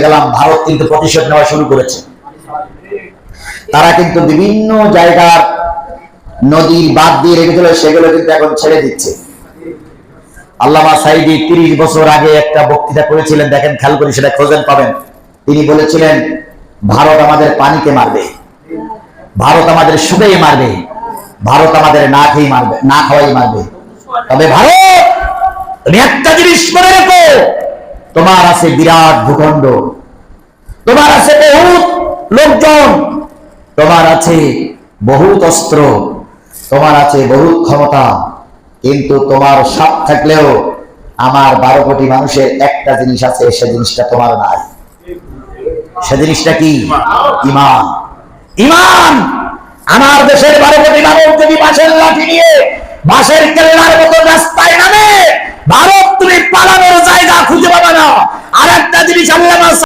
গেলাম, ভারত কিন্তু প্রতিশোধ নেওয়া শুরু করেছে। তারা কিন্তু বিভিন্ন জায়গার নদীর বাদ দিয়ে রেখেছিল, সেগুলো কিন্তু এখন ছেড়ে দিচ্ছে। আল্লামা সাঈদী 30 বছর আগে একটা বক্তৃতা করেছিলেন, দেখেন খেয়াল করে, সেটা খোঁজেন পাবেন। তিনি বলেছিলেন, ভারত আমাদের পানিতে মারবে, ভারত আমাদের শুকিয়ে মারবে, ভারত আমাদের না খেয়ে মারবে, না খাওয়াই মারবে। তবে ভারত, তুমি একটা জিনিস মনে রেখো, তোমার আছে বিরাট ভূখণ্ড, তোমার আছে বহুত লোকজন, তোমার আছে বহুত অস্ত্র, তোমার আছে বহুত ক্ষমতা, কিন্তু তোমার সব থাকলেও আমার 12 কোটি মানুষের একটা জিনিস আছে, সে জিনিসটা তোমার নাই। সে জিনিসটা কি? ঈমান। ঈমান। আমার দেশের 12 কোটি মানুষ যদি বাঁশের লাঠি নিয়ে বাঁশের কেল্লার মতো রাস্তায় নামে, ভারত তুমি পালানোর জায়গা খুঁজে পাবে না। আর একটা জিনিস আল্লামা